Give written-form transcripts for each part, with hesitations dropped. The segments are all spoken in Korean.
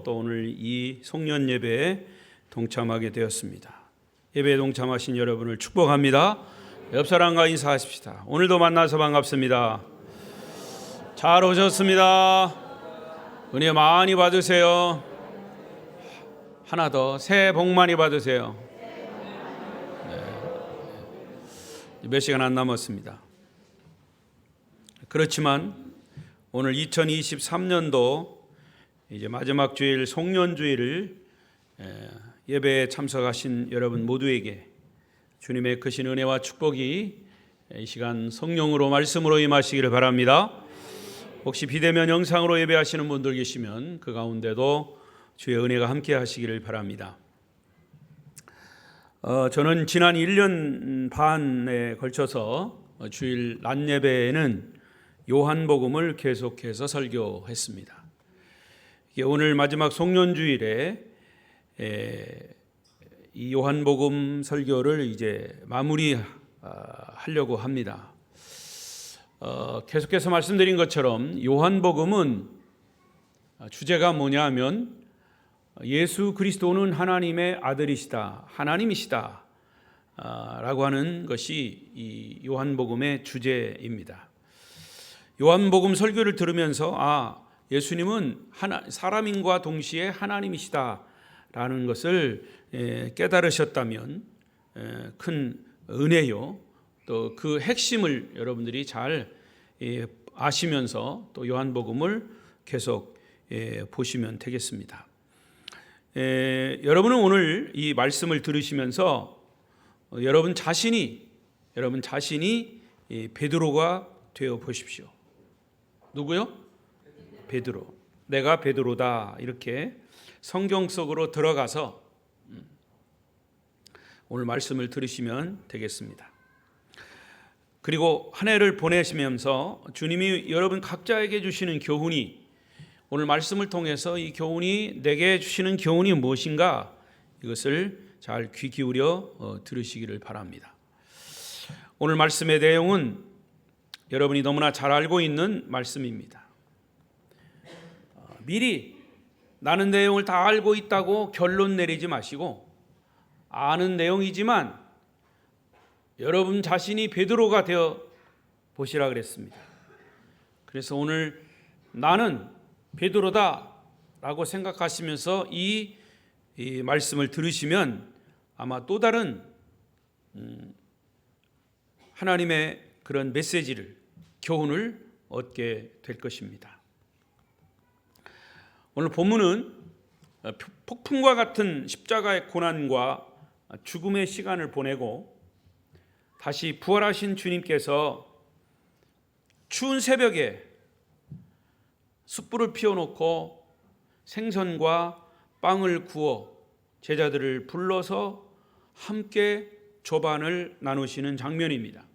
또 오늘 이 송년 예배에 동참하게 되었습니다. 예배에 동참하신 여러분을 축복합니다. 옆 사람과 인사하십시다. 오늘도 만나서 반갑습니다. 잘 오셨습니다. 은혜 많이 받으세요. 하나 더, 새해 복 많이 받으세요. 몇 시간 안 남았습니다. 그렇지만 오늘 2023년도 이제 마지막 주일 송년주일을 예배에 참석하신 여러분 모두에게 주님의 크신 은혜와 축복이 이 시간 성령으로 말씀으로 임하시기를 바랍니다. 혹시 비대면 영상으로 예배하시는 분들 계시면 그 가운데도 주의 은혜가 함께 하시기를 바랍니다. 저는 지난 1년 반에 걸쳐서 주일 낮 예배에는 요한복음을 계속해서 설교했습니다. 오늘 마지막 송년주일에 이 요한복음 설교를 이제 마무리하려고 합니다. 계속해서 말씀드린 것처럼 요한복음은 주제가 뭐냐 하면 예수 그리스도는 하나님의 아들이시다, 하나님이시다 라고 하는 것이 이 요한복음의 주제입니다. 요한복음 설교를 들으면서 예수님은 사람인과 동시에 하나님이시다라는 것을 깨달으셨다면 큰 은혜요. 또 그 핵심을 여러분들이 잘 아시면서 또 요한복음을 계속 보시면 되겠습니다. 여러분은 오늘 이 말씀을 들으시면서 여러분 자신이 베드로가 되어 보십시오. 누구요? 베드로. 내가 베드로다. 이렇게 성경 속으로 들어가서 오늘 말씀을 들으시면 되겠습니다. 그리고 한 해를 보내시면서 주님이 여러분 각자에게 주시는 교훈이, 오늘 말씀을 통해서 이 교훈이 내게 주시는 교훈이 무엇인가, 이것을 잘 귀 기울여 들으시기를 바랍니다. 오늘 말씀의 내용은 여러분이 너무나 잘 알고 있는 말씀입니다. 미리 나는 내용을 다 알고 있다고 결론 내리지 마시고, 아는 내용이지만 여러분 자신이 베드로가 되어 보시라 그랬습니다. 그래서 오늘 나는 베드로다 라고 생각하시면서 이 말씀을 들으시면 아마 또 다른 하나님의 그런 메시지를, 교훈을 얻게 될 것입니다. 오늘 본문은 폭풍과 같은 십자가의 고난과 죽음의 시간을 보내고 다시 부활하신 주님께서 추운 새벽에 숯불을 피워놓고 생선과 빵을 구워 제자들을 불러서 함께 조반을 나누시는 장면입니다.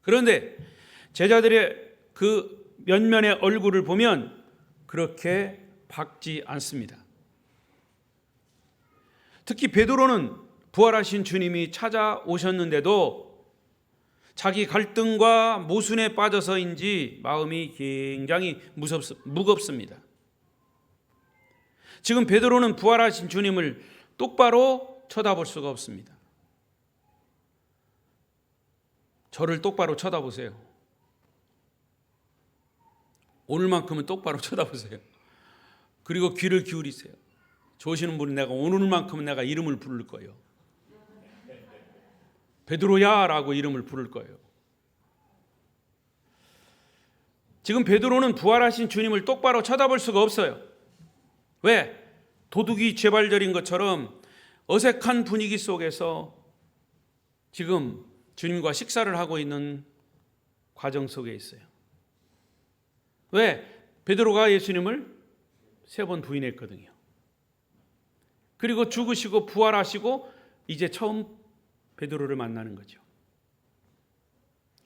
그런데 제자들의 그 면면의 얼굴을 보면 그렇게 밝지 않습니다. 특히 베드로는 부활하신 주님이 찾아오셨는데도 자기 갈등과 모순에 빠져서인지 마음이 굉장히 무겁습니다. 지금 베드로는 부활하신 주님을 똑바로 쳐다볼 수가 없습니다. 저를 똑바로 쳐다보세요. 오늘만큼은 똑바로 쳐다보세요. 그리고 귀를 기울이세요. 좋으시는 분은 내가 오늘만큼은 내가 이름을 부를 거예요. 베드로야 라고 이름을 부를 거예요. 지금 베드로는 부활하신 주님을 똑바로 쳐다볼 수가 없어요. 왜? 도둑이 재발절인 것처럼 어색한 분위기 속에서 지금 주님과 식사를 하고 있는 과정 속에 있어요. 왜? 베드로가 예수님을 3번 부인했거든요. 그리고 죽으시고 부활하시고 이제 처음 베드로를 만나는 거죠.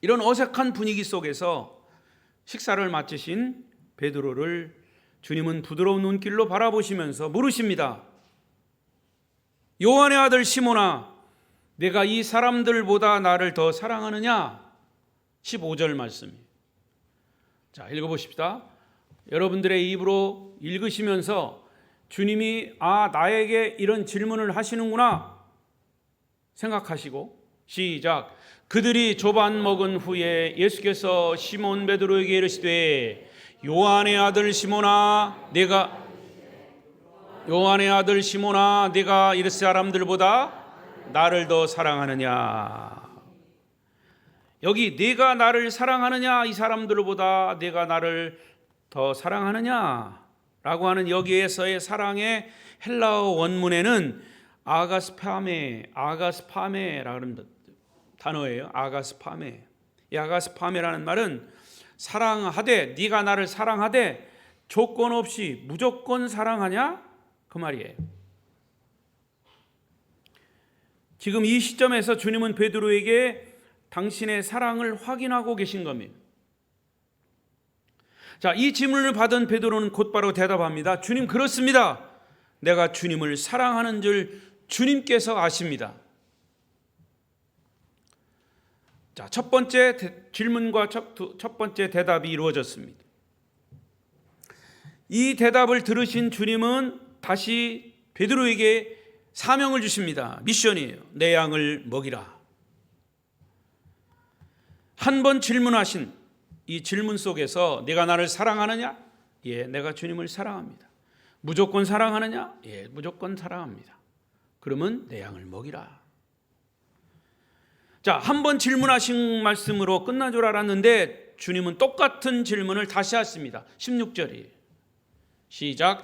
이런 어색한 분위기 속에서 식사를 마치신 베드로를 주님은 부드러운 눈길로 바라보시면서 물으십니다. 요한의 아들 시몬아, 내가 이 사람들보다 나를 더 사랑하느냐? 15절 말씀이에요. 자, 읽어보십시다. 여러분들의 입으로 읽으시면서 주님이 나에게 이런 질문을 하시는구나 생각하시고 시작. 그들이 조반 먹은 후에 예수께서 시몬 베드로에게 이르시되 요한의 아들 시몬아 네가 이 사람들보다 나를 더 사랑하느냐. 여기 네가 나를 사랑하느냐, 이 사람들보다 네가 나를 더 사랑하느냐 라고 하는 여기에서의 사랑의 헬라어 원문에는 아가스파메라는 단어예요. 아가스파메. 이 아가스파메라는 말은 사랑하되, 네가 나를 사랑하되 조건 없이 무조건 사랑하냐 그 말이에요. 지금 이 시점에서 주님은 베드로에게 당신의 사랑을 확인하고 계신 겁니다. 자, 이 질문을 받은 베드로는 곧바로 대답합니다. 주님, 그렇습니다. 내가 주님을 사랑하는 줄 주님께서 아십니다. 자, 첫 번째 질문과 첫 번째 대답이 이루어졌습니다. 이 대답을 들으신 주님은 다시 베드로에게 사명을 주십니다. 미션이에요. 내 양을 먹이라. 한 번 질문하신 이 질문 속에서 내가 나를 사랑하느냐? 예, 내가 주님을 사랑합니다. 무조건 사랑하느냐? 예, 무조건 사랑합니다. 그러면 내 양을 먹이라. 자, 한 번 질문하신 말씀으로 끝난 줄 알았는데 주님은 똑같은 질문을 다시 하십니다. 16절이에요. 시작.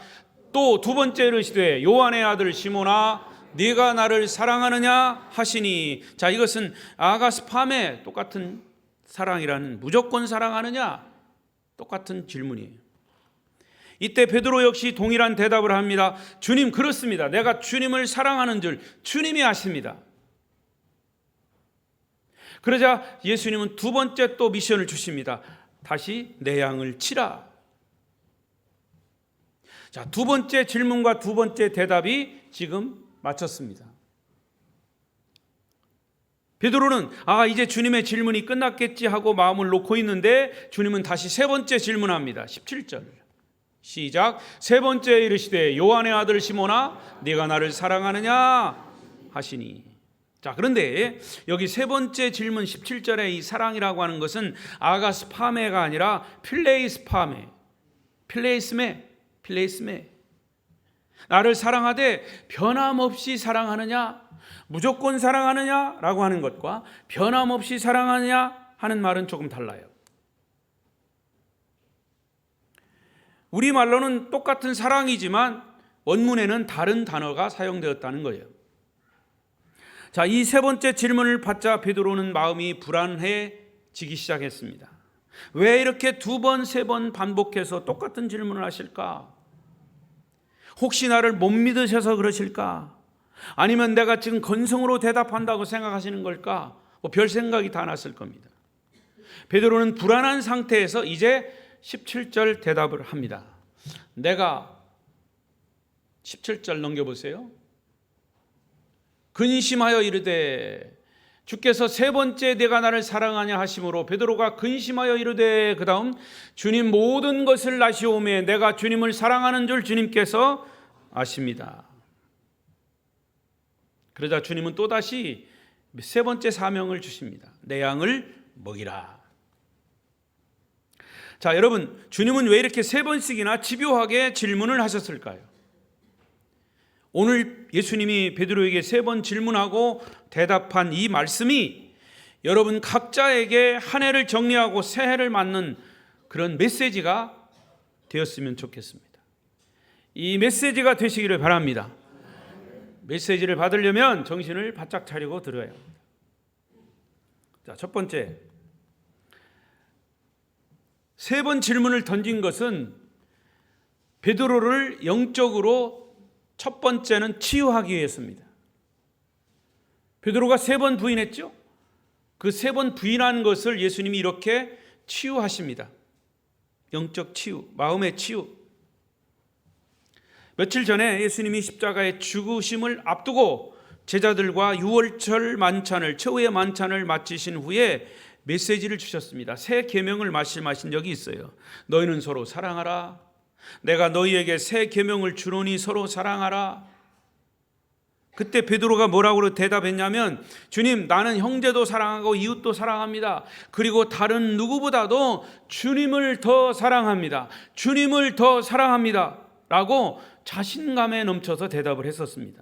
또 두 번째 이르시되 요한의 아들 시몬아 네가 나를 사랑하느냐 하시니. 자, 이것은 아가스파메, 똑같은 사랑이라는, 무조건 사랑하느냐 똑같은 질문이에요. 이때 베드로 역시 동일한 대답을 합니다. 주님, 그렇습니다. 내가 주님을 사랑하는 줄 주님이 아십니다. 그러자 예수님은 두 번째 또 미션을 주십니다. 다시 내 양을 치라. 자, 두 번째 질문과 두 번째 대답이 지금 마쳤습니다. 베드로는 이제 주님의 질문이 끝났겠지 하고 마음을 놓고 있는데 주님은 다시 세 번째 질문합니다. 17절 시작. 세 번째 이르시되 요한의 아들 시몬아 네가 나를 사랑하느냐 하시니. 자, 그런데 여기 세 번째 질문 17절의 이 사랑이라고 하는 것은 아가스파메가 아니라 필레이스메. 나를 사랑하되 변함없이 사랑하느냐, 무조건 사랑하느냐 라고 하는 것과 변함없이 사랑하느냐 하는 말은 조금 달라요. 우리말로는 똑같은 사랑이지만 원문에는 다른 단어가 사용되었다는 거예요. 자, 이 세 번째 질문을 받자 베드로는 마음이 불안해지기 시작했습니다. 왜 이렇게 두 번, 세 번 반복해서 똑같은 질문을 하실까? 혹시 나를 못 믿으셔서 그러실까? 아니면 내가 지금 건성으로 대답한다고 생각하시는 걸까? 별 생각이 다 났을 겁니다. 베드로는 불안한 상태에서 이제 17절 대답을 합니다. 내가 17절 넘겨보세요. 근심하여 이르되 주께서 세 번째 내가 나를 사랑하냐 하심으로 베드로가 근심하여 이르되 그 다음 주님 모든 것을 아시오매 내가 주님을 사랑하는 줄 주님께서 아십니다. 그러자 주님은 또다시 세 번째 사명을 주십니다. 내 양을 먹이라. 자, 여러분, 주님은 왜 이렇게 세 번씩이나 집요하게 질문을 하셨을까요? 오늘 예수님이 베드로에게 세 번 질문하고 대답한 이 말씀이 여러분 각자에게 한 해를 정리하고 새 해를 맞는 그런 메시지가 되었으면 좋겠습니다. 이 메시지가 되시기를 바랍니다. 메시지를 받으려면 정신을 바짝 차리고 들어야 합니다. 자, 첫 번째, 세 번 질문을 던진 것은 베드로를 영적으로 첫 번째는 치유하기 위해서입니다. 베드로가 세 번 부인했죠? 그 세 번 부인한 것을 예수님이 이렇게 치유하십니다. 영적 치유, 마음의 치유. 며칠 전에 예수님이 십자가의 죽으심을 앞두고 제자들과 유월절 만찬을, 최후의 만찬을 마치신 후에 메시지를 주셨습니다. 새 계명을 말씀하신 적이 있어요. 너희는 서로 사랑하라. 내가 너희에게 새 계명을 주노니 서로 사랑하라. 그때 베드로가 뭐라고 대답했냐면, 주님, 나는 형제도 사랑하고 이웃도 사랑합니다. 그리고 다른 누구보다도 주님을 더 사랑합니다. 주님을 더 사랑합니다. 라고 자신감에 넘쳐서 대답을 했었습니다.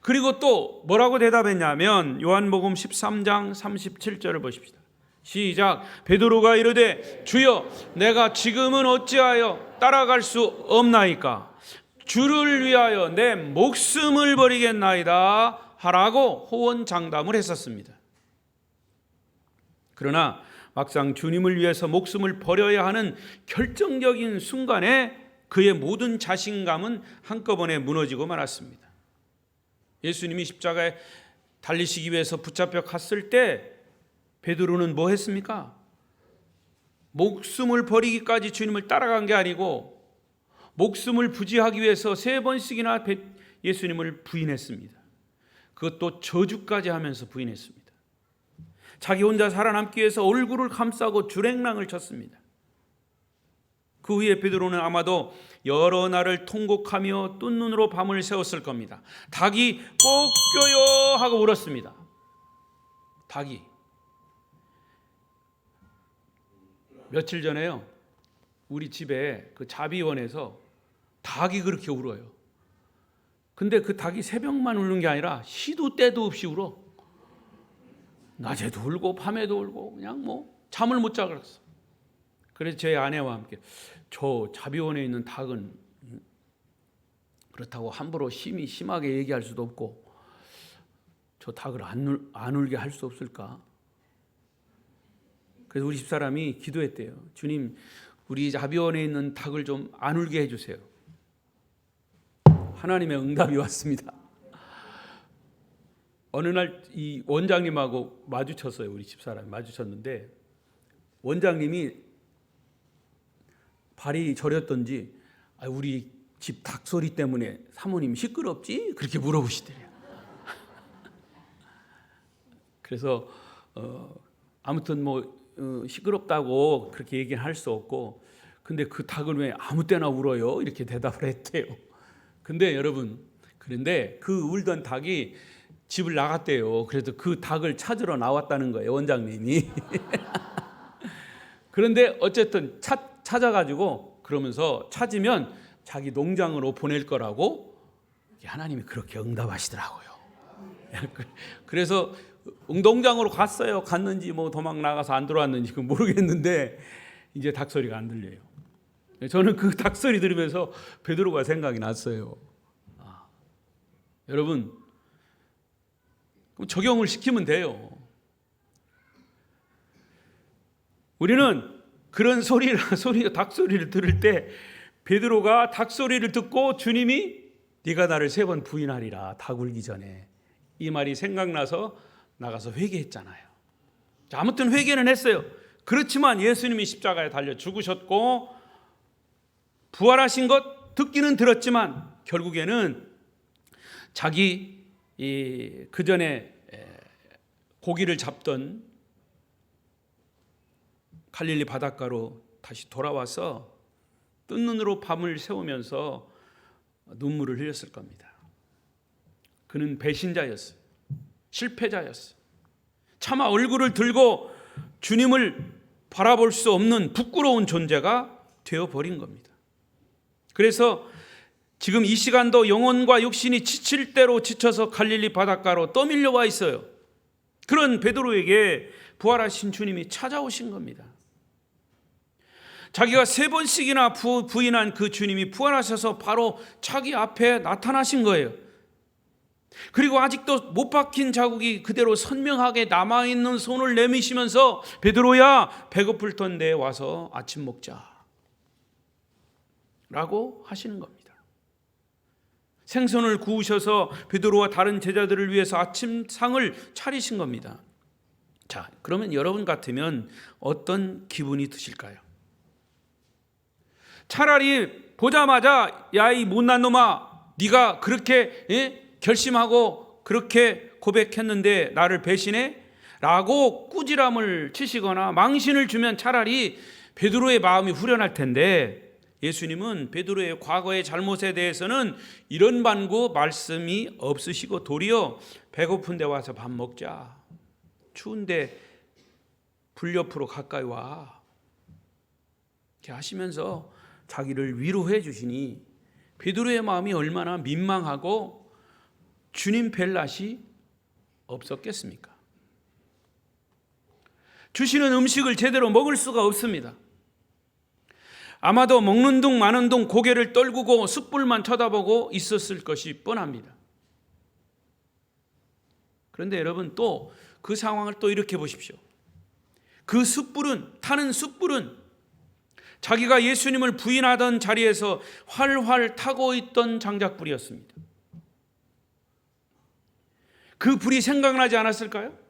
그리고 또 뭐라고 대답했냐면, 요한복음 13장 37절을 보십시다. 시작. 베드로가 이르되 주여, 내가 지금은 어찌하여 따라갈 수 없나이까? 주를 위하여 내 목숨을 버리겠나이다 하라고 호언장담을 했었습니다. 그러나 막상 주님을 위해서 목숨을 버려야 하는 결정적인 순간에 그의 모든 자신감은 한꺼번에 무너지고 말았습니다. 예수님이 십자가에 달리시기 위해서 붙잡혀 갔을 때 베드로는 뭐 했습니까? 목숨을 버리기까지 주님을 따라간 게 아니고 목숨을 부지하기 위해서 3번씩이나 예수님을 부인했습니다. 그것도 저주까지 하면서 부인했습니다. 자기 혼자 살아남기 위해서 얼굴을 감싸고 주랭랑을 쳤습니다. 그 후에 베드로는 아마도 여러 날을 통곡하며 뜬 눈으로 밤을 새웠을 겁니다. 닭이 꺾여요 하고 울었습니다. 닭이. 며칠 전에요, 우리 집에 그 자비원에서 닭이 그렇게 울어요. 근데 그 닭이 새벽만 우는 게 아니라 시도 때도 없이 울어. 낮에도 울고 밤에도 울고 그냥 뭐 잠을 못 자 그랬어. 그래서 제 아내와 함께, 저 자비원에 있는 닭은 그렇다고 함부로 심하게 얘기할 수도 없고 저 닭을 안 울게 할 수 없을까? 그래서 우리 집사람이 기도했대요. 주님, 우리 자비원에 있는 닭을 좀 안 울게 해주세요. 하나님의 응답이 왔습니다. 어느 날 이 원장님하고 마주쳤어요. 우리 집사람이 마주쳤는데 원장님이 발이 저렸던지, 우리 집 닭 소리 때문에 사모님 시끄럽지? 그렇게 물어보시더래요. 그래서 아무튼 뭐 시끄럽다고 그렇게 얘기는 할 수 없고, 근데 그 닭은 왜 아무 때나 울어요? 이렇게 대답을 했대요. 근데 여러분, 그런데 그 울던 닭이 집을 나갔대요. 그래서 그 닭을 찾으러 나왔다는 거예요, 원장님이. 그런데 어쨌든 찾아가지고 그러면서 찾으면 자기 농장으로 보낼 거라고 하나님이 그렇게 응답하시더라고요. 그래서 농장으로 갔어요. 갔는지 뭐 도망 나가서 안 들어왔는지 모르겠는데 이제 닭소리가 안 들려요. 저는 그 닭소리 들으면서 베드로가 생각이 났어요. 여러분, 적용을 시키면 돼요. 우리는 그런 닭소리를 들을 때 베드로가 닭소리를 듣고 주님이 네가 나를 3번 부인하리라, 닭 울기 전에, 이 말이 생각나서 나가서 회개했잖아요. 자, 아무튼 회개는 했어요. 그렇지만 예수님이 십자가에 달려 죽으셨고 부활하신 것 듣기는 들었지만 결국에는 자기 그 전에 고기를 잡던 갈릴리 바닷가로 다시 돌아와서 뜬 눈으로 밤을 새우면서 눈물을 흘렸을 겁니다. 그는 배신자였어요. 실패자였어요. 차마 얼굴을 들고 주님을 바라볼 수 없는 부끄러운 존재가 되어버린 겁니다. 그래서 지금 이 시간도 영혼과 육신이 지칠 대로 지쳐서 갈릴리 바닷가로 떠밀려와 있어요. 그런 베드로에게 부활하신 주님이 찾아오신 겁니다. 자기가 3번씩이나 부인한 그 주님이 부활하셔서 바로 자기 앞에 나타나신 거예요. 그리고 아직도 못 박힌 자국이 그대로 선명하게 남아있는 손을 내미시면서 베드로야, 배고플 텐데 와서 아침 먹자 라고 하시는 겁니다. 생선을 구우셔서 베드로와 다른 제자들을 위해서 아침상을 차리신 겁니다. 자, 그러면 여러분 같으면 어떤 기분이 드실까요? 차라리 보자마자 야, 이 못난 놈아, 네가 그렇게 결심하고 그렇게 고백했는데 나를 배신해? 라고 꾸지람을 치시거나 망신을 주면 차라리 베드로의 마음이 후련할 텐데, 예수님은 베드로의 과거의 잘못에 대해서는 이런 반구 말씀이 없으시고 도리어 배고픈 데 와서 밥 먹자, 추운데 불 옆으로 가까이 와, 이렇게 하시면서 자기를 위로해 주시니 베드로의 마음이 얼마나 민망하고 주님 뵐 낯이 없었겠습니까? 주시는 음식을 제대로 먹을 수가 없습니다. 아마도 먹는 둥 마는 둥 고개를 떨구고 숯불만 쳐다보고 있었을 것이 뻔합니다. 그런데 여러분, 또 그 상황을 또 이렇게 보십시오. 그 숯불은, 타는 숯불은 자기가 예수님을 부인하던 자리에서 활활 타고 있던 장작불이었습니다. 그 불이 생각나지 않았을까요?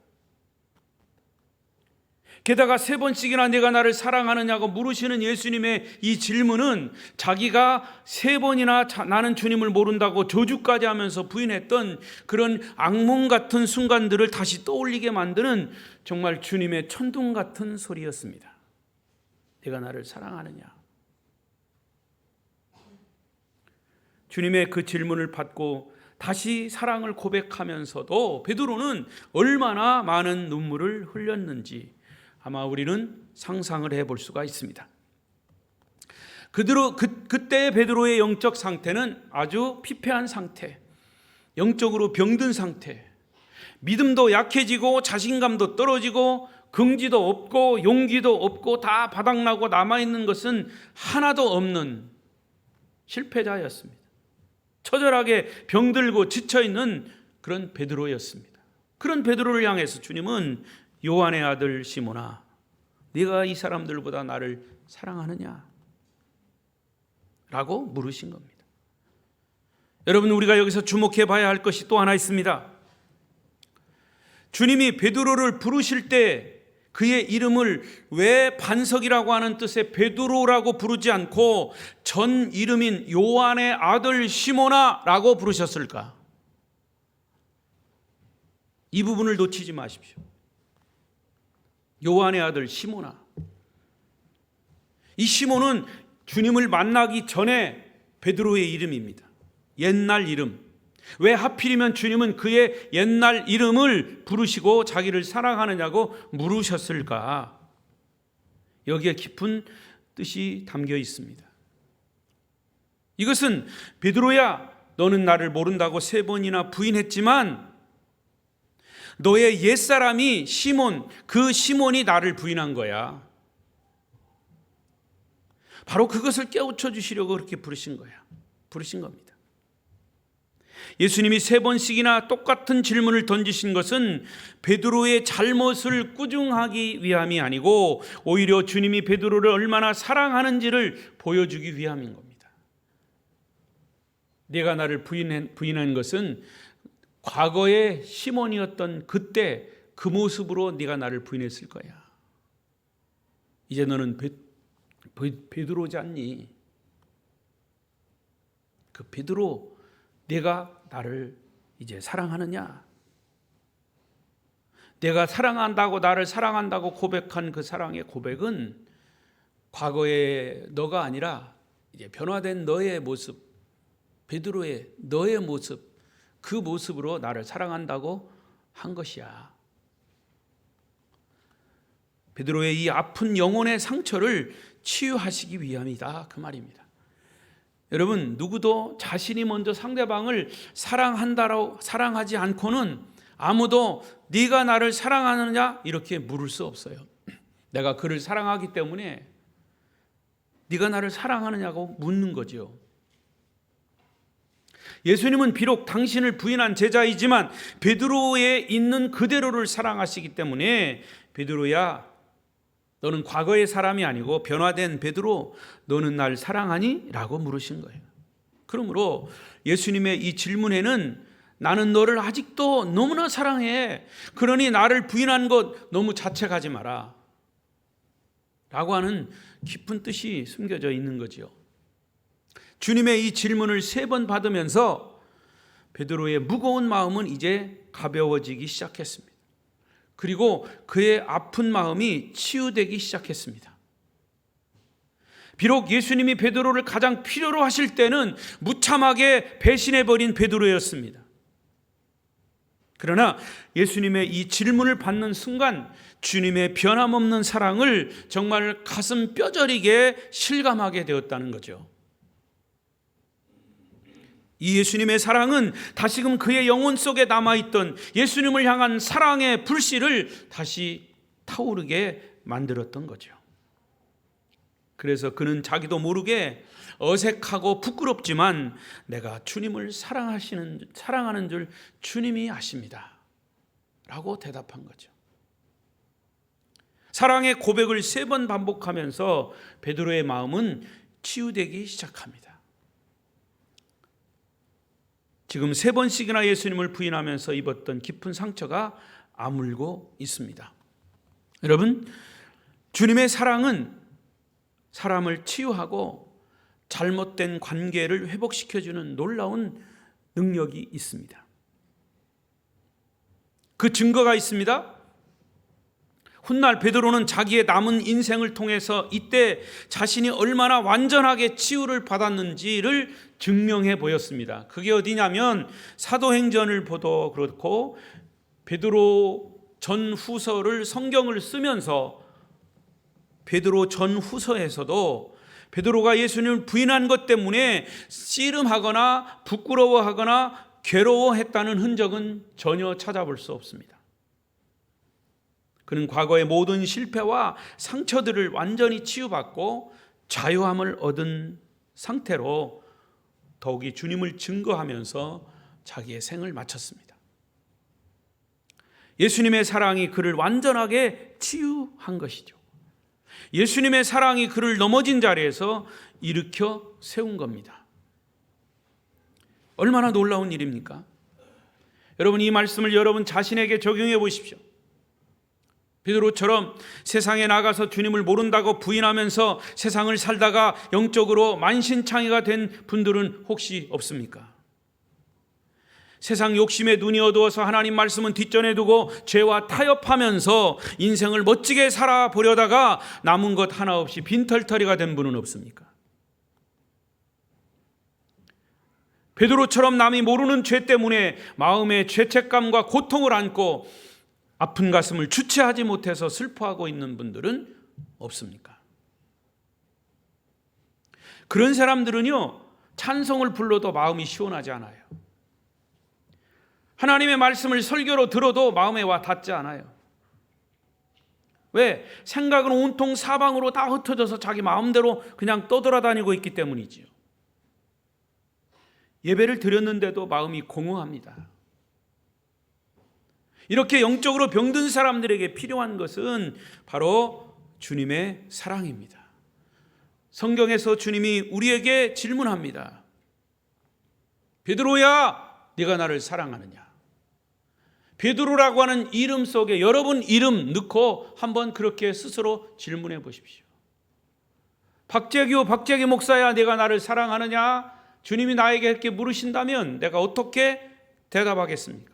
게다가 3번씩이나 내가 나를 사랑하느냐고 물으시는 예수님의 이 질문은 자기가 3번이나 나는 주님을 모른다고 저주까지 하면서 부인했던 그런 악몽 같은 순간들을 다시 떠올리게 만드는 정말 주님의 천둥 같은 소리였습니다. 내가 나를 사랑하느냐? 주님의 그 질문을 받고 다시 사랑을 고백하면서도 베드로는 얼마나 많은 눈물을 흘렸는지 아마 우리는 상상을 해볼 수가 있습니다. 그때의 베드로의 영적 상태는 아주 피폐한 상태, 영적으로 병든 상태, 믿음도 약해지고 자신감도 떨어지고 긍지도 없고 용기도 없고 다 바닥나고 남아있는 것은 하나도 없는 실패자였습니다. 처절하게 병들고 지쳐있는 그런 베드로였습니다. 그런 베드로를 향해서 주님은 요한의 아들 시몬아, 네가 이 사람들보다 나를 사랑하느냐? 라고 물으신 겁니다. 여러분, 우리가 여기서 주목해 봐야 할 것이 또 하나 있습니다. 주님이 베드로를 부르실 때 그의 이름을 왜 반석이라고 하는 뜻의 베드로라고 부르지 않고 전 이름인 요한의 아들 시몬아 라고 부르셨을까? 이 부분을 놓치지 마십시오. 요한의 아들 시몬아. 이 시몬은 주님을 만나기 전에 베드로의 이름입니다. 옛날 이름. 왜 하필이면 주님은 그의 옛날 이름을 부르시고 자기를 사랑하느냐고 물으셨을까? 여기에 깊은 뜻이 담겨 있습니다. 이것은 베드로야, 너는 나를 모른다고 3번이나 부인했지만 너의 옛사람이 시몬, 그 시몬이 나를 부인한 거야. 바로 그것을 깨우쳐 주시려고 그렇게 부르신 겁니다. 예수님이 3번씩이나 똑같은 질문을 던지신 것은 베드로의 잘못을 꾸중하기 위함이 아니고 오히려 주님이 베드로를 얼마나 사랑하는지를 보여주기 위함인 겁니다. 네가 나를 부인한 것은 과거의 시몬이었던 그때 그 모습으로 네가 나를 부인했을 거야. 이제 너는 베드로지 않니? 그 베드로, 네가 나를 이제 사랑하느냐? 내가 사랑한다고, 나를 사랑한다고 고백한 그 사랑의 고백은 과거의 너가 아니라 이제 변화된 너의 모습, 베드로의 너의 모습, 그 모습으로 나를 사랑한다고 한 것이야. 베드로의 이 아픈 영혼의 상처를 치유하시기 위함이다, 그 말입니다. 여러분, 누구도 자신이 먼저 상대방을 사랑하지 않고는 아무도 네가 나를 사랑하느냐 이렇게 물을 수 없어요. 내가 그를 사랑하기 때문에 네가 나를 사랑하느냐고 묻는 거죠. 예수님은 비록 당신을 부인한 제자이지만 베드로에 있는 그대로를 사랑하시기 때문에 베드로야, 너는 과거의 사람이 아니고 변화된 베드로, 너는 날 사랑하니? 라고 물으신 거예요. 그러므로 예수님의 이 질문에는 나는 너를 아직도 너무나 사랑해, 그러니 나를 부인한 것 너무 자책하지 마라 라고 하는 깊은 뜻이 숨겨져 있는 거죠. 주님의 이 질문을 3번 받으면서 베드로의 무거운 마음은 이제 가벼워지기 시작했습니다. 그리고 그의 아픈 마음이 치유되기 시작했습니다. 비록 예수님이 베드로를 가장 필요로 하실 때는 무참하게 배신해버린 베드로였습니다. 그러나 예수님의 이 질문을 받는 순간 주님의 변함없는 사랑을 정말 가슴 뼈저리게 실감하게 되었다는 거죠. 이 예수님의 사랑은 다시금 그의 영혼 속에 남아있던 예수님을 향한 사랑의 불씨를 다시 타오르게 만들었던 거죠. 그래서 그는 자기도 모르게 어색하고 부끄럽지만 내가 주님을 사랑하는 줄 주님이 아십니다 라고 대답한 거죠. 사랑의 고백을 3번 반복하면서 베드로의 마음은 치유되기 시작합니다. 지금 3번씩이나 예수님을 부인하면서 입었던 깊은 상처가 아물고 있습니다. 여러분, 주님의 사랑은 사람을 치유하고 잘못된 관계를 회복시켜주는 놀라운 능력이 있습니다. 그 증거가 있습니다. 훗날 베드로는 자기의 남은 인생을 통해서 이때 자신이 얼마나 완전하게 치유를 받았는지를 증명해 보였습니다. 그게 어디냐면 사도행전을 보도 그렇고 베드로 전후서를 성경을 쓰면서 베드로 전후서에서도 베드로가 예수님을 부인한 것 때문에 씨름하거나 부끄러워하거나 괴로워했다는 흔적은 전혀 찾아볼 수 없습니다. 그는 과거의 모든 실패와 상처들을 완전히 치유받고 자유함을 얻은 상태로 더욱이 주님을 증거하면서 자기의 생을 마쳤습니다. 예수님의 사랑이 그를 완전하게 치유한 것이죠. 예수님의 사랑이 그를 넘어진 자리에서 일으켜 세운 겁니다. 얼마나 놀라운 일입니까? 여러분, 이 말씀을 여러분 자신에게 적용해 보십시오. 베드로처럼 세상에 나가서 주님을 모른다고 부인하면서 세상을 살다가 영적으로 만신창이가 된 분들은 혹시 없습니까? 세상 욕심에 눈이 어두워서 하나님 말씀은 뒷전에 두고 죄와 타협하면서 인생을 멋지게 살아보려다가 남은 것 하나 없이 빈털터리가 된 분은 없습니까? 베드로처럼 남이 모르는 죄 때문에 마음에 죄책감과 고통을 안고 아픈 가슴을 주체하지 못해서 슬퍼하고 있는 분들은 없습니까? 그런 사람들은요, 찬송을 불러도 마음이 시원하지 않아요. 하나님의 말씀을 설교로 들어도 마음에 와 닿지 않아요. 왜? 생각은 온통 사방으로 다 흩어져서 자기 마음대로 그냥 떠돌아다니고 있기 때문이지요. 예배를 드렸는데도 마음이 공허합니다. 이렇게 영적으로 병든 사람들에게 필요한 것은 바로 주님의 사랑입니다. 성경에서 주님이 우리에게 질문합니다. 베드로야, 네가 나를 사랑하느냐? 베드로라고 하는 이름 속에 여러분 이름 넣고 한번 그렇게 스스로 질문해 보십시오. 박재기 목사야, 네가 나를 사랑하느냐? 주님이 나에게 이렇게 물으신다면 내가 어떻게 대답하겠습니까?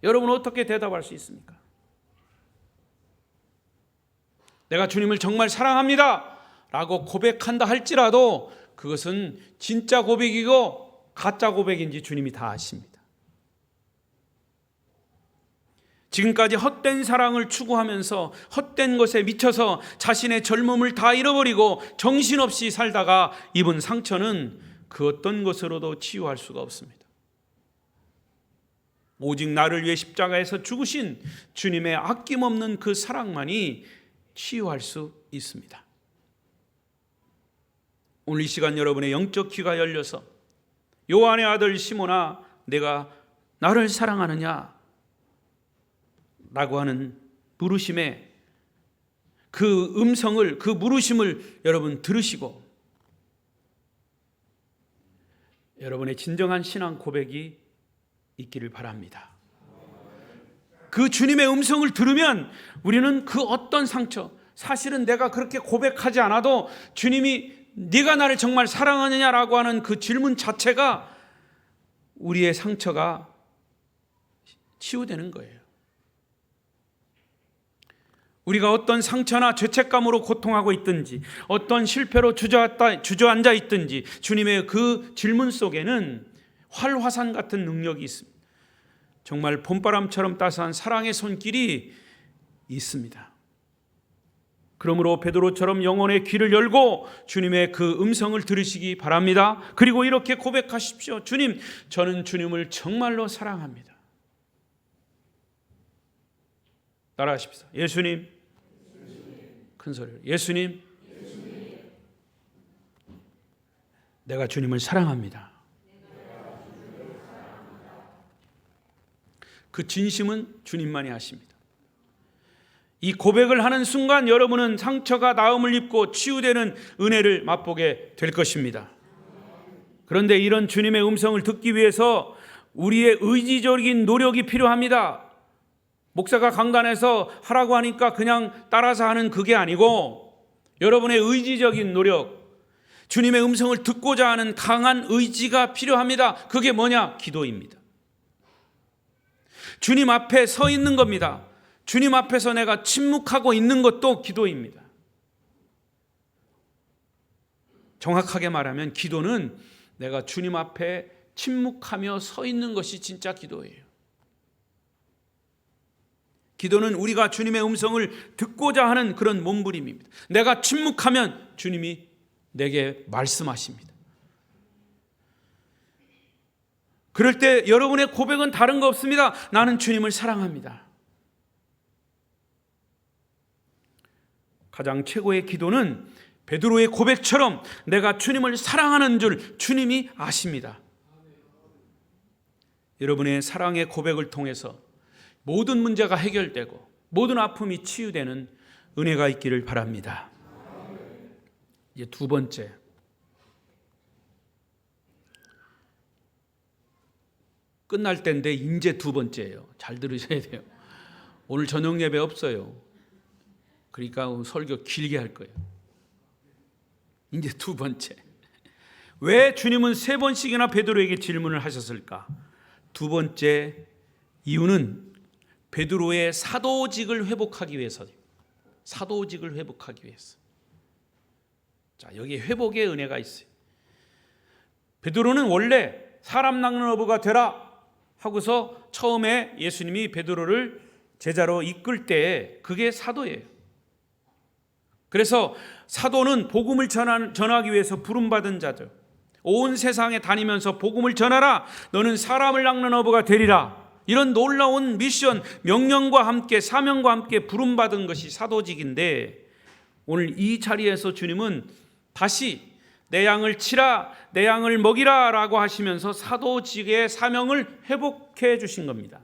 여러분은 어떻게 대답할 수 있습니까? 내가 주님을 정말 사랑합니다 라고 고백한다 할지라도 그것은 진짜 고백이고 가짜 고백인지 주님이 다 아십니다. 지금까지 헛된 사랑을 추구하면서 헛된 것에 미쳐서 자신의 젊음을 다 잃어버리고 정신없이 살다가 입은 상처는 그 어떤 것으로도 치유할 수가 없습니다. 오직 나를 위해 십자가에서 죽으신 주님의 아낌없는 그 사랑만이 치유할 수 있습니다. 오늘 이 시간 여러분의 영적 귀가 열려서 요한의 아들 시몬아, 내가 나를 사랑하느냐? 라고 하는 부르심에 그 음성을, 그 부르심을 여러분 들으시고 여러분의 진정한 신앙 고백이 있기를 바랍니다. 그 주님의 음성을 들으면 우리는 그 어떤 상처, 사실은 내가 그렇게 고백하지 않아도 주님이 네가 나를 정말 사랑하느냐라고 하는 그 질문 자체가 우리의 상처가 치유되는 거예요. 우리가 어떤 상처나 죄책감으로 고통하고 있든지, 어떤 실패로 주저앉아 있든지, 주님의 그 질문 속에는 활화산 같은 능력이 있습니다. 정말 봄바람처럼 따스한 사랑의 손길이 있습니다. 그러므로 베드로처럼 영혼의 귀를 열고 주님의 그 음성을 들으시기 바랍니다. 그리고 이렇게 고백하십시오. 주님, 저는 주님을 정말로 사랑합니다. 따라하십시오. 예수님, 큰 소리로 예수님, 내가 주님을 사랑합니다. 그 진심은 주님만이 아십니다. 이 고백을 하는 순간 여러분은 상처가 나음을 입고 치유되는 은혜를 맛보게 될 것입니다. 그런데 이런 주님의 음성을 듣기 위해서 우리의 의지적인 노력이 필요합니다. 목사가 강단에서 하라고 하니까 그냥 따라서 하는 그게 아니고 여러분의 의지적인 노력, 주님의 음성을 듣고자 하는 강한 의지가 필요합니다. 그게 뭐냐? 기도입니다. 주님 앞에 서 있는 겁니다. 주님 앞에서 내가 침묵하고 있는 것도 기도입니다. 정확하게 말하면 기도는 내가 주님 앞에 침묵하며 서 있는 것이 진짜 기도예요. 기도는 우리가 주님의 음성을 듣고자 하는 그런 몸부림입니다. 내가 침묵하면 주님이 내게 말씀하십니다. 그럴 때 여러분의 고백은 다른 거 없습니다. 나는 주님을 사랑합니다. 가장 최고의 기도는 베드로의 고백처럼 내가 주님을 사랑하는 줄 주님이 아십니다. 여러분의 사랑의 고백을 통해서 모든 문제가 해결되고 모든 아픔이 치유되는 은혜가 있기를 바랍니다. 이제 두 번째, 끝날 때인데 이제 두 번째예요. 잘 들으셔야 돼요. 오늘 저녁 예배 없어요. 그러니까 설교 길게 할 거예요. 이제 두 번째, 왜 주님은 세 번씩이나 베드로에게 질문을 하셨을까? 두 번째 이유는 베드로의 사도직을 회복하기 위해서요. 사도직을 회복하기 위해서. 자, 여기 회복의 은혜가 있어요. 베드로는 원래 사람 낚는 어부가 되라 하고서 처음에 예수님이 베드로를 제자로 이끌 때 그게 사도예요. 그래서 사도는 복음을 전하기 위해서 부름받은 자들, 온 세상에 다니면서 복음을 전하라, 너는 사람을 낚는 어부가 되리라, 이런 놀라운 미션, 명령과 함께 사명과 함께 부름받은 것이 사도직인데, 오늘 이 자리에서 주님은 다시 내 양을 치라, 내 양을 먹이라 라고 하시면서 사도직의 사명을 회복해 주신 겁니다.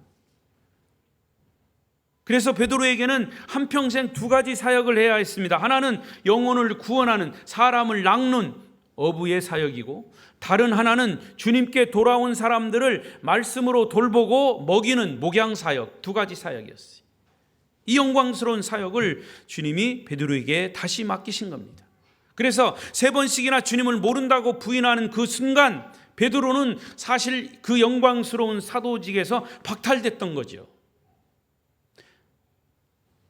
그래서 베드로에게는 한평생 두 가지 사역을 해야 했습니다. 하나는 영혼을 구원하는, 사람을 낚는 어부의 사역이고, 다른 하나는 주님께 돌아온 사람들을 말씀으로 돌보고 먹이는 목양 사역, 두 가지 사역이었어요. 이 영광스러운 사역을 주님이 베드로에게 다시 맡기신 겁니다. 그래서 세 번씩이나 주님을 모른다고 부인하는 그 순간 베드로는 사실 그 영광스러운 사도직에서 박탈됐던 거죠.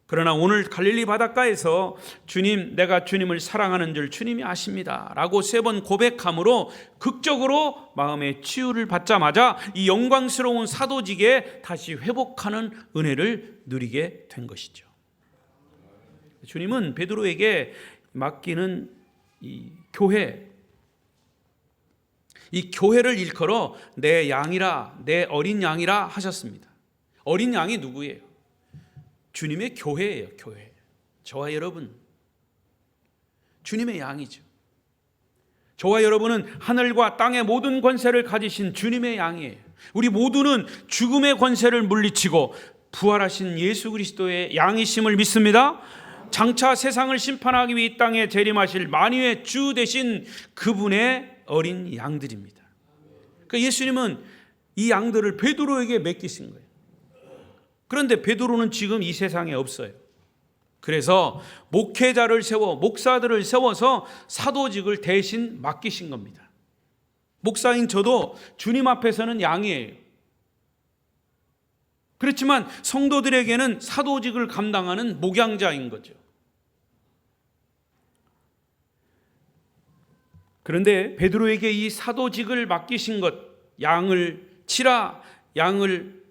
그러나 오늘 갈릴리 바닷가에서 주님, 내가 주님을 사랑하는 줄 주님이 아십니다 라고 세 번 고백함으로 극적으로 마음의 치유를 받자마자 이 영광스러운 사도직에 다시 회복하는 은혜를 누리게 된 것이죠. 주님은 베드로에게 맡기는 이 교회를 일컬어 내 양이라, 내 어린 양이라 하셨습니다. 어린 양이 누구예요? 주님의 교회예요. 교회. 저와 여러분, 주님의 양이죠. 저와 여러분은 하늘과 땅의 모든 권세를 가지신 주님의 양이에요. 우리 모두는 죽음의 권세를 물리치고 부활하신 예수 그리스도의 양이심을 믿습니다. 장차 세상을 심판하기 위해 이 땅에 재림하실 만유의 주 되신 그분의 어린 양들입니다. 그러니까 예수님은 이 양들을 베드로에게 맡기신 거예요. 그런데 베드로는 지금 이 세상에 없어요. 그래서 목회자를 세워, 목사들을 세워서 사도직을 대신 맡기신 겁니다. 목사인 저도 주님 앞에서는 양이에요. 그렇지만 성도들에게는 사도직을 감당하는 목양자인 거죠. 그런데 베드로에게 이 사도직을 맡기신 것, 양을 치라, 양을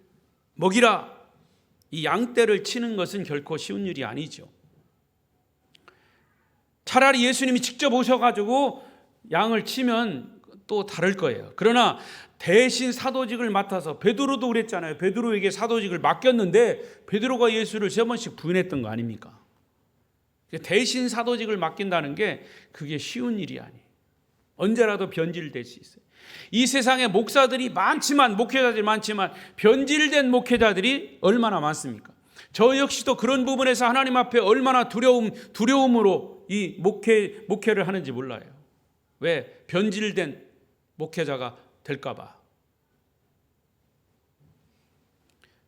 먹이라, 이 양떼를 치는 것은 결코 쉬운 일이 아니죠. 차라리 예수님이 직접 오셔가지고 양을 치면 또 다를 거예요. 그러나 대신 사도직을 맡아서, 베드로도 그랬잖아요. 베드로에게 사도직을 맡겼는데 베드로가 예수를 3번씩 부인했던 거 아닙니까? 대신 사도직을 맡긴다는 게 그게 쉬운 일이 아니에요. 언제라도 변질될 수 있어요. 이 세상에 목사들이 많지만, 목회자들이 많지만 변질된 목회자들이 얼마나 많습니까? 저 역시도 그런 부분에서 하나님 앞에 얼마나 두려움으로 이 목회를 하는지 몰라요. 왜? 변질된 목회자가 될까 봐.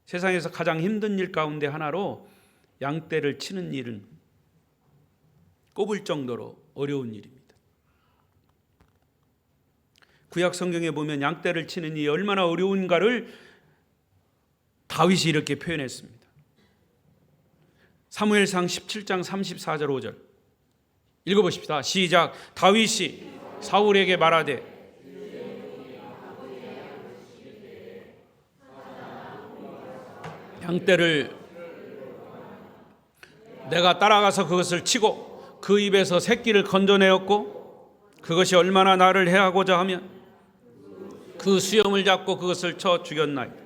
세상에서 가장 힘든 일 가운데 하나로 양떼를 치는 일은 꼽을 정도로 어려운 일입니다. 구약 성경에 보면 양떼를 치는 일이 얼마나 어려운가를 다윗이 이렇게 표현했습니다. 사무엘상 17장 34절 5절 읽어보십시다. 시작. 다윗이 사울에게 말하되 양떼를 내가 따라가서 그것을 치고 그 입에서 새끼를 건져내었고 그것이 얼마나 나를 해하고자 하면 그 수염을 잡고 그것을 쳐 죽였나이다.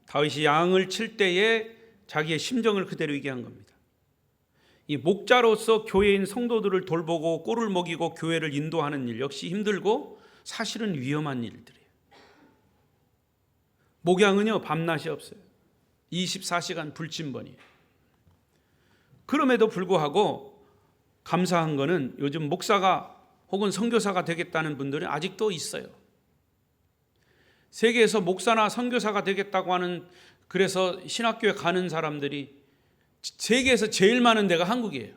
다윗이 양을 칠 때에 자기의 심정을 그대로 얘기한 겁니다. 이 목자로서 교회인 성도들을 돌보고 꼴을 먹이고 교회를 인도하는 일 역시 힘들고 사실은 위험한 일들이에요. 목양은요 밤낮이 없어요. 24시간 불침번이에요. 그럼에도 불구하고 감사한 거는 요즘 목사가 혹은 선교사가 되겠다는 분들은 아직도 있어요. 세계에서 목사나 선교사가 되겠다고 하는, 그래서 신학교에 가는 사람들이 세계에서 제일 많은 데가 한국이에요.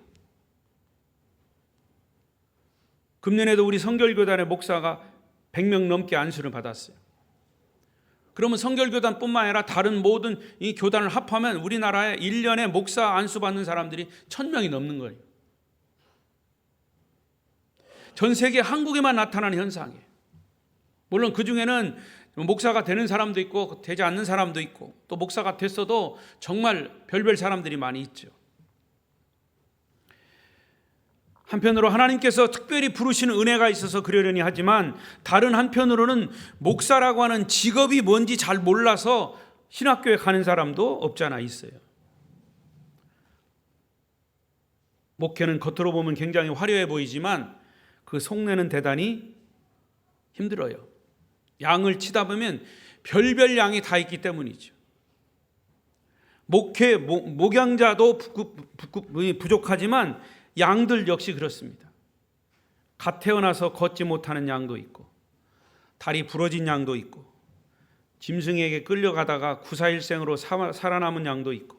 금년에도 우리 성결교단의 목사가 100명 넘게 안수를 받았어요. 그러면 성결교단뿐만 아니라 다른 모든 이 교단을 합하면 우리나라에 1년에 목사 안수 받는 사람들이 1000명이 넘는 거예요. 전 세계 한국에만 나타나는 현상이에요. 물론 그 중에는 목사가 되는 사람도 있고 되지 않는 사람도 있고 또 목사가 됐어도 정말 별별 사람들이 많이 있죠. 한편으로 하나님께서 특별히 부르시는 은혜가 있어서 그러려니 하지만 다른 한편으로는 목사라고 하는 직업이 뭔지 잘 몰라서 신학교에 가는 사람도 없지 않아 있어요. 목회는 겉으로 보면 굉장히 화려해 보이지만 그 속내는 대단히 힘들어요. 양을 치다 보면 별별 양이 다 있기 때문이죠. 목양자도 부족하지만 양들 역시 그렇습니다. 갓 태어나서 걷지 못하는 양도 있고 다리 부러진 양도 있고 짐승에게 끌려가다가 구사일생으로 살아남은 양도 있고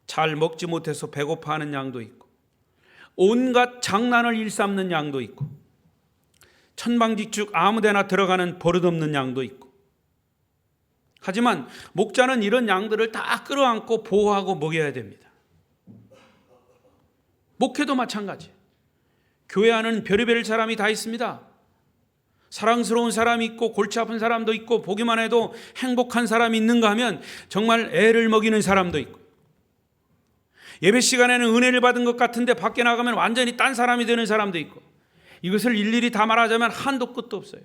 잘 먹지 못해서 배고파하는 양도 있고 온갖 장난을 일삼는 양도 있고 천방지축 아무데나 들어가는 버릇없는 양도 있고, 하지만 목자는 이런 양들을 다 끌어안고 보호하고 먹여야 됩니다. 목회도 마찬가지. 교회 안에는 별의별 사람이 다 있습니다. 사랑스러운 사람이 있고 골치 아픈 사람도 있고 보기만 해도 행복한 사람이 있는가 하면 정말 애를 먹이는 사람도 있고, 예배 시간에는 은혜를 받은 것 같은데 밖에 나가면 완전히 딴 사람이 되는 사람도 있고, 이것을 일일이 다 말하자면 한도 끝도 없어요.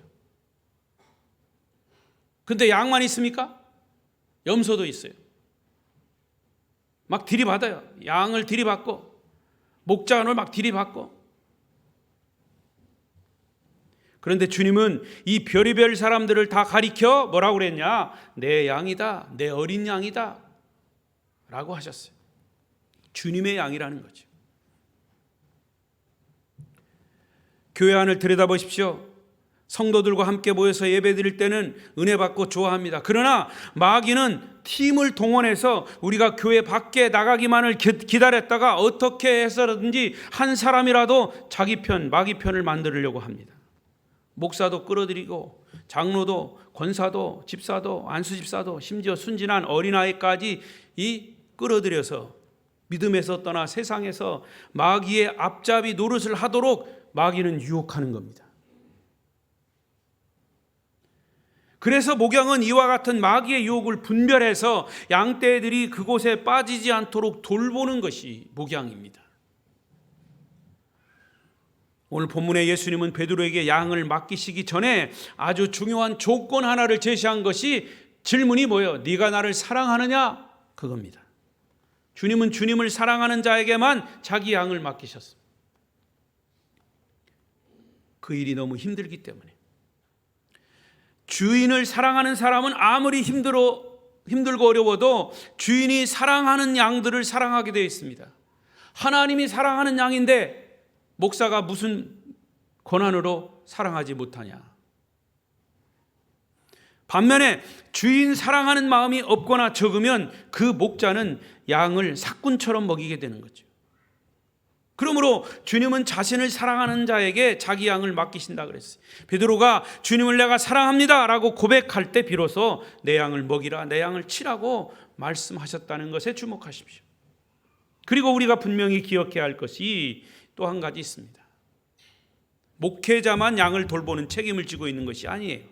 근데 양만 있습니까? 염소도 있어요. 막 들이받아요. 양을 들이받고 목자를 막 들이받고. 그런데 주님은 이 별의별 사람들을 다 가리켜 뭐라고 그랬냐? 내 양이다, 내 어린 양이다 라고 하셨어요. 주님의 양이라는 거죠. 교회 안을 들여다보십시오. 성도들과 함께 모여서 예배드릴 때는 은혜 받고 좋아합니다. 그러나 마귀는 팀을 동원해서 우리가 교회 밖에 나가기만을 기다렸다가 어떻게 해서든지 한 사람이라도 자기 편, 마귀 편을 만들려고 합니다. 목사도 끌어들이고 장로도 권사도 집사도 안수집사도 심지어 순진한 어린아이까지 끌어들여서 믿음에서 떠나 세상에서 마귀의 앞잡이 노릇을 하도록 마귀는 유혹하는 겁니다. 그래서 목양은 이와 같은 마귀의 유혹을 분별해서 양떼들이 그곳에 빠지지 않도록 돌보는 것이 목양입니다. 오늘 본문에 예수님은 베드로에게 양을 맡기시기 전에 아주 중요한 조건 하나를 제시한 것이, 질문이 뭐예요? 네가 나를 사랑하느냐? 그겁니다. 주님은 주님을 사랑하는 자에게만 자기 양을 맡기셨습니다. 그 일이 너무 힘들기 때문에. 주인을 사랑하는 사람은 아무리 힘들고 어려워도 주인이 사랑하는 양들을 사랑하게 되어 있습니다. 하나님이 사랑하는 양인데 목사가 무슨 권한으로 사랑하지 못하냐? 반면에 주인 사랑하는 마음이 없거나 적으면 그 목자는 양을 삭군처럼 먹이게 되는 거죠. 그러므로 주님은 자신을 사랑하는 자에게 자기 양을 맡기신다 그랬어요. 베드로가 주님을 내가 사랑합니다 라고 고백할 때 비로소 내 양을 먹이라, 내 양을 치라고 말씀하셨다는 것에 주목하십시오. 그리고 우리가 분명히 기억해야 할 것이 또 한 가지 있습니다. 목회자만 양을 돌보는 책임을 지고 있는 것이 아니에요.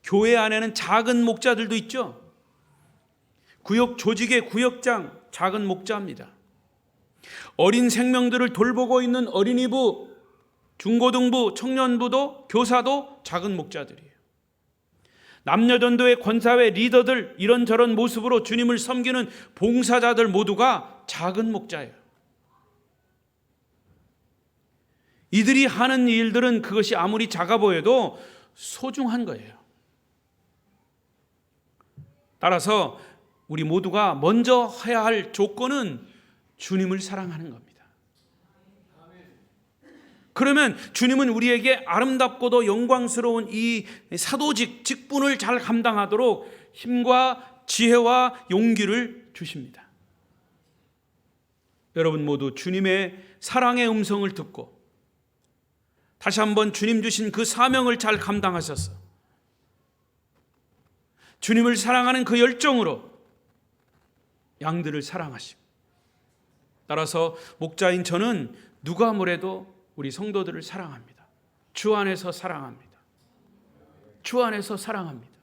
교회 안에는 작은 목자들도 있죠. 구역 조직의 구역장, 작은 목자입니다. 어린 생명들을 돌보고 있는 어린이부, 중고등부, 청년부도, 교사도 작은 목자들이에요. 남녀전도의 권사회 리더들, 이런저런 모습으로 주님을 섬기는 봉사자들 모두가 작은 목자예요. 이들이 하는 일들은 그것이 아무리 작아 보여도 소중한 거예요. 따라서 우리 모두가 먼저 해야 할 조건은 주님을 사랑하는 겁니다. 그러면 주님은 우리에게 아름답고도 영광스러운 이 사도직, 직분을 잘 감당하도록 힘과 지혜와 용기를 주십니다. 여러분 모두 주님의 사랑의 음성을 듣고 다시 한번 주님 주신 그 사명을 잘 감당하셔서 주님을 사랑하는 그 열정으로 양들을 사랑하시고, 따라서 목자인 저는 누가 뭐래도 우리 성도들을 사랑합니다. 주 안에서 사랑합니다. 주 안에서 사랑합니다.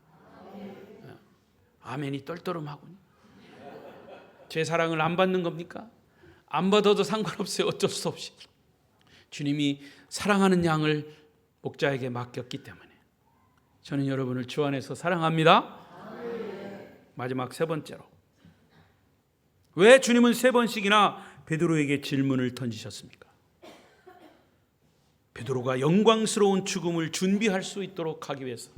아멘이 떨떠름하군요. 제 사랑을 안 받는 겁니까? 안 받아도 상관없어요. 어쩔 수 없이 주님이 사랑하는 양을 목자에게 맡겼기 때문에 저는 여러분을 주 안에서 사랑합니다. 마지막 세 번째로, 왜 주님은 세 번씩이나 베드로에게 질문을 던지셨습니까? 베드로가 영광스러운 죽음을 준비할 수 있도록 하기 위해서.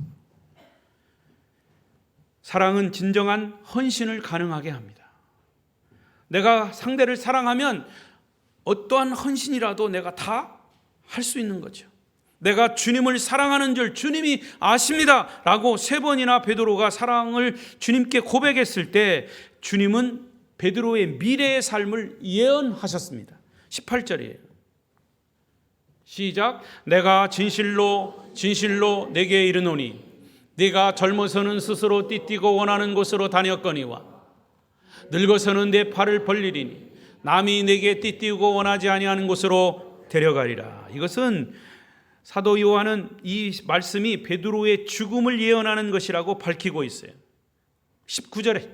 사랑은 진정한 헌신을 가능하게 합니다. 내가 상대를 사랑하면 어떠한 헌신이라도 내가 다 할 수 있는 거죠. 내가 주님을 사랑하는 줄 주님이 아십니다 라고 세 번이나 베드로가 사랑을 주님께 고백했을 때 주님은 베드로의 미래의 삶을 예언하셨습니다. 18절이에요. 시작. 내가 진실로 진실로 내게 이르노니 네가 젊어서는 스스로 띠띠고 원하는 곳으로 다녔거니와 늙어서는 내 팔을 벌리리니 남이 내게 띠띠고 원하지 아니하는 곳으로 데려가리라. 이것은 사도 요한은 이 말씀이 베드로의 죽음을 예언하는 것이라고 밝히고 있어요. 19절에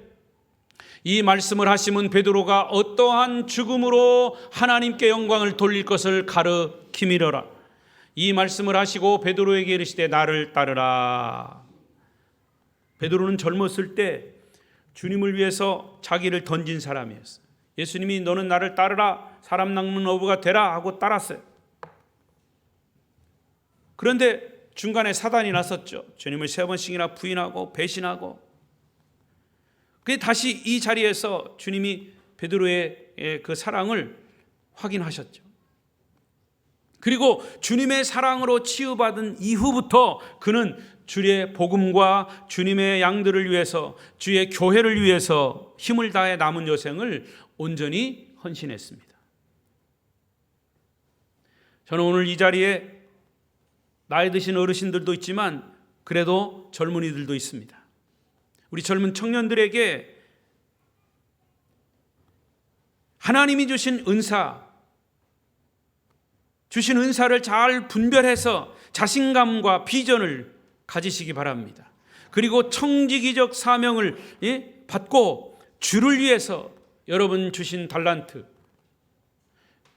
이 말씀을 하심은 베드로가 어떠한 죽음으로 하나님께 영광을 돌릴 것을 가르키미러라. 이 말씀을 하시고 베드로에게 이르시되 나를 따르라. 베드로는 젊었을 때 주님을 위해서 자기를 던진 사람이었어요. 예수님이 너는 나를 따르라, 사람 낚는 어부가 되라 하고 따랐어요. 그런데 중간에 사단이 나섰죠. 주님을 세 번씩이나 부인하고 배신하고, 그래서 다시 이 자리에서 주님이 베드로의 그 사랑을 확인하셨죠. 그리고 주님의 사랑으로 치유받은 이후부터 그는 주의 복음과 주님의 양들을 위해서, 주의 교회를 위해서 힘을 다해 남은 여생을 온전히 헌신했습니다. 저는 오늘 이 자리에 나이 드신 어르신들도 있지만 그래도 젊은이들도 있습니다. 우리 젊은 청년들에게 하나님이 주신 은사를 잘 분별해서 자신감과 비전을 가지시기 바랍니다. 그리고 청지기적 사명을 받고 주를 위해서 여러분 주신 달란트,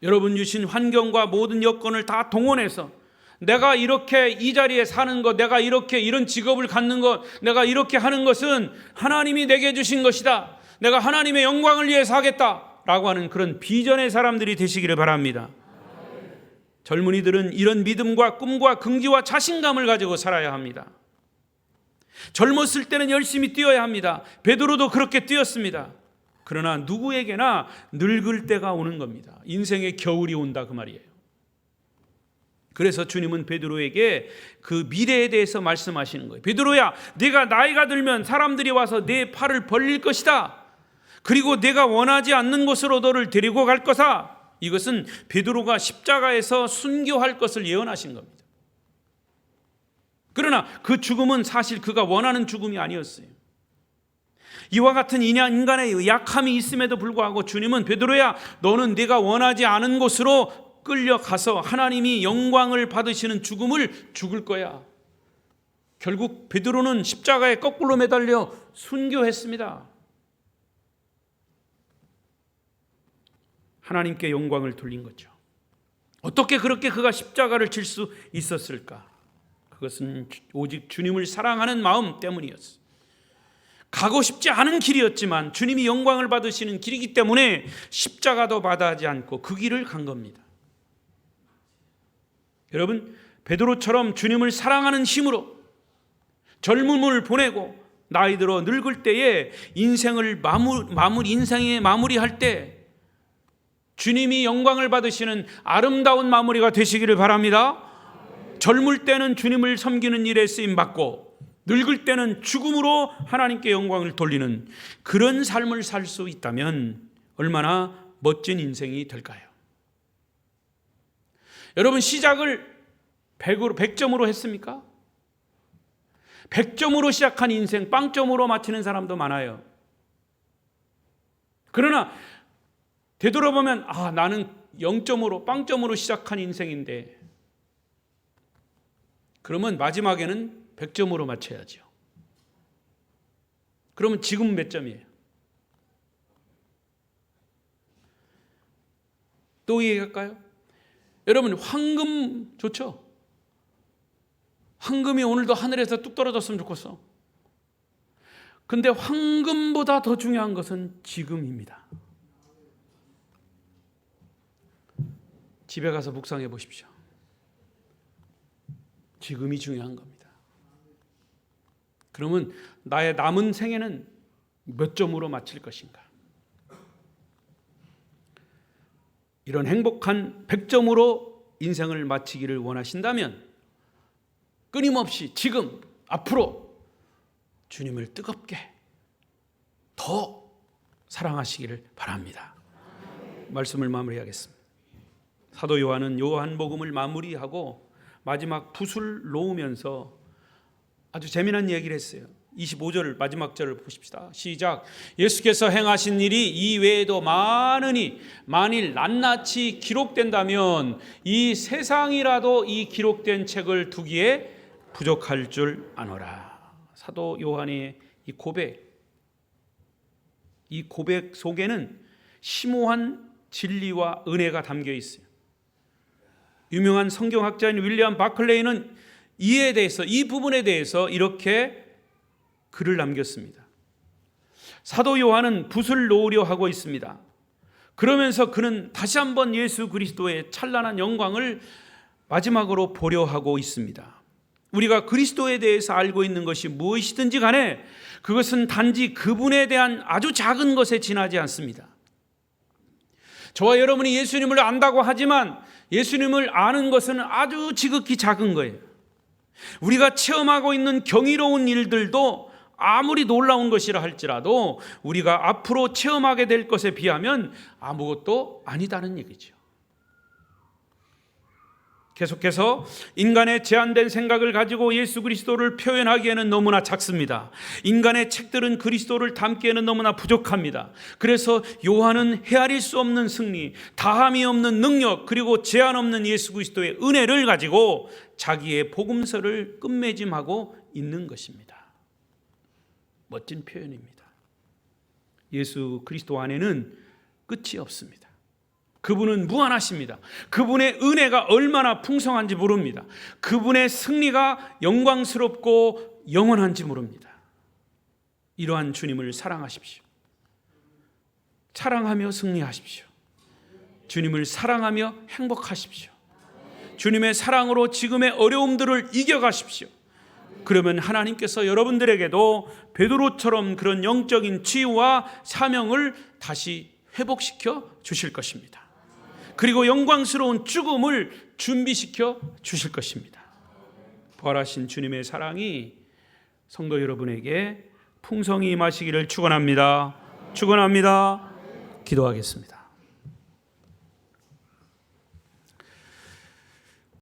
여러분 주신 환경과 모든 여건을 다 동원해서 내가 이렇게 이 자리에 사는 것, 내가 이렇게 이런 직업을 갖는 것, 내가 이렇게 하는 것은 하나님이 내게 주신 것이다, 내가 하나님의 영광을 위해서 하겠다라고 하는 그런 비전의 사람들이 되시기를 바랍니다. 젊은이들은 이런 믿음과 꿈과 긍지와 자신감을 가지고 살아야 합니다. 젊었을 때는 열심히 뛰어야 합니다. 베드로도 그렇게 뛰었습니다. 그러나 누구에게나 늙을 때가 오는 겁니다. 인생의 겨울이 온다 그 말이에요. 그래서 주님은 베드로에게 그 미래에 대해서 말씀하시는 거예요. 베드로야, 네가 나이가 들면 사람들이 와서 네 팔을 벌릴 것이다. 그리고 내가 원하지 않는 곳으로 너를 데리고 갈 거다. 이것은 베드로가 십자가에서 순교할 것을 예언하신 겁니다. 그러나 그 죽음은 사실 그가 원하는 죽음이 아니었어요. 이와 같은 인간의 약함이 있음에도 불구하고 주님은 베드로야, 너는 네가 원하지 않은 곳으로 끌려가서 하나님이 영광을 받으시는 죽음을 죽을 거야. 결국 베드로는 십자가에 거꾸로 매달려 순교했습니다. 하나님께 영광을 돌린 거죠. 어떻게 그렇게 그가 십자가를 질 수 있었을까? 그것은 오직 주님을 사랑하는 마음 때문이었어요. 가고 싶지 않은 길이었지만 주님이 영광을 받으시는 길이기 때문에 십자가도 마다하지 않고 그 길을 간 겁니다. 여러분, 베드로처럼 주님을 사랑하는 힘으로 젊음을 보내고 나이 들어 늙을 때에 인생을 인생의 마무리할 때 주님이 영광을 받으시는 아름다운 마무리가 되시기를 바랍니다. 젊을 때는 주님을 섬기는 일에 쓰임받고 늙을 때는 죽음으로 하나님께 영광을 돌리는 그런 삶을 살 수 있다면 얼마나 멋진 인생이 될까요? 여러분, 시작을 100점으로 했습니까? 100점으로 시작한 인생 빵점으로 마치는 사람도 많아요. 그러나 되돌아보면 나는 0점으로 빵점으로 시작한 인생인데, 그러면 마지막에는 100점으로 맞춰야죠. 그러면 지금 몇 점이에요? 또 얘기할까요? 여러분, 황금 좋죠? 황금이 오늘도 하늘에서 뚝 떨어졌으면 좋겠어. 근데 황금보다 더 중요한 것은 지금입니다. 집에 가서 묵상해 보십시오. 지금이 중요한 겁니다. 그러면 나의 남은 생애는 몇 점으로 마칠 것인가? 이런 행복한 100점으로 인생을 마치기를 원하신다면 끊임없이 지금 앞으로 주님을 뜨겁게 더 사랑하시기를 바랍니다. 말씀을 마무리하겠습니다. 사도 요한은 요한복음을 마무리하고 마지막 붓을 놓으면서 아주 재미난 얘기를 했어요. 25절 마지막 절을 보십시다. 시작. 예수께서 행하신 일이 이 외에도 많으니 만일 낱낱이 기록된다면 이 세상이라도 이 기록된 책을 두기에 부족할 줄 아노라. 사도 요한의 이 고백 속에는 심오한 진리와 은혜가 담겨 있어요. 유명한 성경학자인 윌리엄 바클레이는 이에 대해서, 이 부분에 대해서 이렇게 글을 남겼습니다. 사도 요한은 붓을 놓으려 하고 있습니다. 그러면서 그는 다시 한번 예수 그리스도의 찬란한 영광을 마지막으로 보려 하고 있습니다. 우리가 그리스도에 대해서 알고 있는 것이 무엇이든지 간에 그것은 단지 그분에 대한 아주 작은 것에 지나지 않습니다. 저와 여러분이 예수님을 안다고 하지만 예수님을 아는 것은 아주 지극히 작은 거예요. 우리가 체험하고 있는 경이로운 일들도 아무리 놀라운 것이라 할지라도 우리가 앞으로 체험하게 될 것에 비하면 아무것도 아니다는 얘기죠. 계속해서 인간의 제한된 생각을 가지고 예수 그리스도를 표현하기에는 너무나 작습니다. 인간의 책들은 그리스도를 담기에는 너무나 부족합니다. 그래서 요한은 헤아릴 수 없는 승리, 다함이 없는 능력, 그리고 제한 없는 예수 그리스도의 은혜를 가지고 자기의 복음서를 끝맺음하고 있는 것입니다. 멋진 표현입니다. 예수 그리스도 안에는 끝이 없습니다. 그분은 무한하십니다. 그분의 은혜가 얼마나 풍성한지 모릅니다. 그분의 승리가 영광스럽고 영원한지 모릅니다. 이러한 주님을 사랑하십시오. 사랑하며 승리하십시오. 주님을 사랑하며 행복하십시오. 주님의 사랑으로 지금의 어려움들을 이겨가십시오. 그러면 하나님께서 여러분들에게도 베드로처럼 그런 영적인 치유와 사명을 다시 회복시켜 주실 것입니다. 그리고 영광스러운 죽음을 준비시켜 주실 것입니다. 부활하신 주님의 사랑이 성도 여러분에게 풍성히 임하시기를 축원합니다. 축원합니다. 기도하겠습니다.